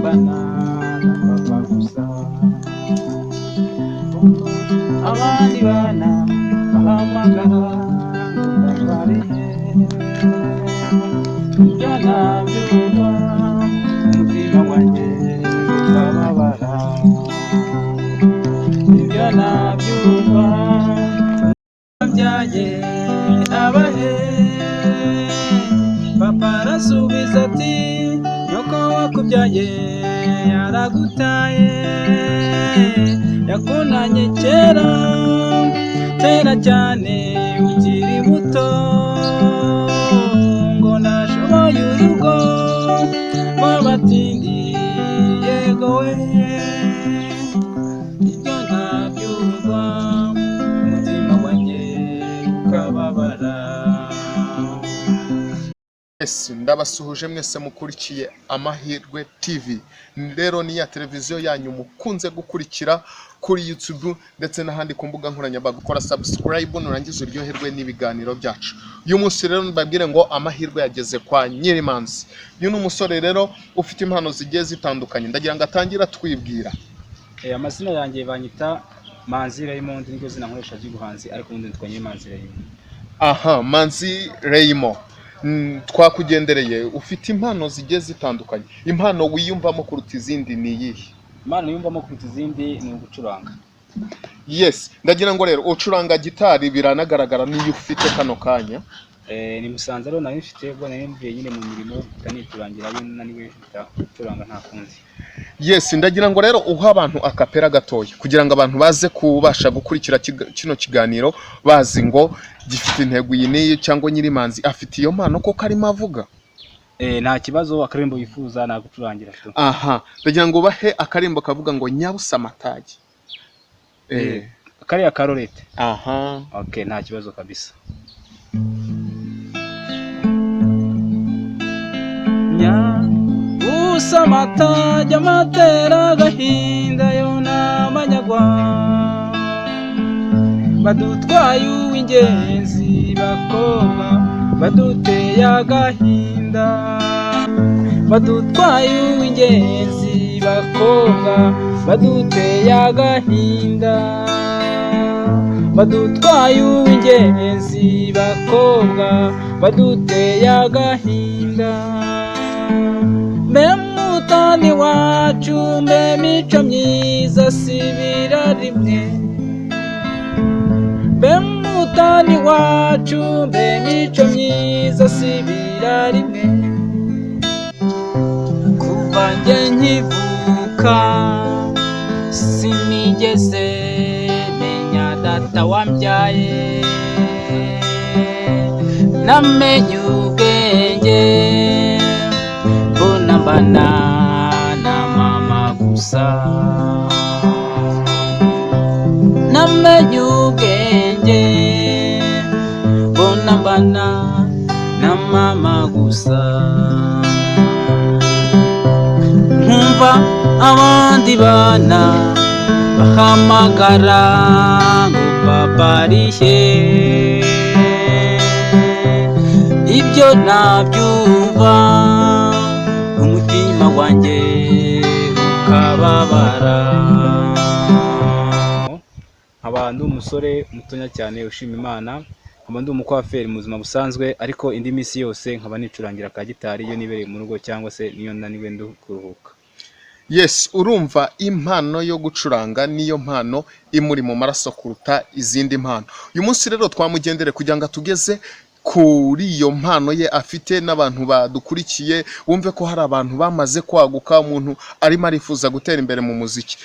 tuvukana na papa gusa abandi bana bahamagara ngo babarihe ibyo nabyumva umutima wanjye ukababara ibyo nabyumva byaye abahe papa arasubiza ati nyoko wakubyaye yaragutaye yakunanye kera cyane ukiri muto ngo nashoboye urugo rw'abatindi yego we ibyo ntabyumva umutima wanjye ukababara. Ndabasuhuje mwese mukurikiye Amahirwe TV. Rero ni ya televiziyo yanyu mukunze gukurikira kuri YouTube ndetse n'ahandi ku mbuga nkoranyambaga. Gukora subscribe nurangiza uryoherwe n'ibiganiro byacu. Uyu munsi rero mbabwire ngo amahirwe yageze kwa Nyirimanzi. Uyu ni umusore rero ufite impano zigiye zitandukanye. Ndagira ngo atangira twibwira. Amazina yanjye banyita Manzi Raymond, niryo zina nkoresha ry'ubuhanzi, ariko ubundi nitwa Nyirimanzi Raymond. Aha, Manzi Raymond. Twakugendereye ufite impano zigiye zitandukanye. Impano wiyumvamo kuruta izindi ni iyihe? Impano yumvamo kuruta izindi ni ugucuranga. Yes, ndagira ngo rero ucuranga gitari biranagaragara niyo ufite kano kanya. Ni Musanze rero nari mfite ubwo nari mvuye nyine mu mirimo kaniturangira naniwe gucuranga nta kundi. Yes, ndagira ngo rero uha abantu akapera gatoya kugira ngo abantu baze kubasha gukurikira kino kiganiro bazi ngo gifite intego yiniye cyangwa Nyirimanzi afite iyo mpano ko karimo avuga. Nta kibazo, akarimbo wifuza nagucurangira tu. Aha, ndagira ngo bahe akarimbo kavuga ngo nyabusa amatage. Kariya karorete. Aha. Okay, nta kibazo kabisa. Nyabusa amatage amatera agahinda yo n'amanyagwa badutwaye uw'ingenzi bakobwa baduteye agahinda badutwaye uw'ingenzi bakobwa baduteye agahinda badutwaye uw'ingenzi bakobwa baduteye agahinda mutani wacu mbe mico myiza sibira rimwe mutani wacu mbe mico myiza sibira rimwe kuva njye nkivuka sinigeze menya data wambyaye namenye ubwenge mbona na mama gusa namenye ubwenge mbona na mama gusa nkumva abandi bana bahamagara ngo babarihe ibyo nabyumva umutima wanjye ukababara. Abantu umusore mutonya cyane ushima Imana, nkaba ndi umukwaferi mu buzima busanzwe, ariko indi minsi yose nkaba nicurangira ka gitari iyo nibereye mu rugo cyangwa se niyo naniwe ndo kuruhuka. Yes, urumva impano yo gucuranga niyo mpano imuri mu maraso kuruta izindi mpano. Uyu munsi rero twamugendere kugira ngo tugeze kuri iyo mpano ye afite n'abantu badukurikiye, wumve ko hari abantu bamaze kwaguka, umuntu arimo arifuza gutera imbere mu muziki.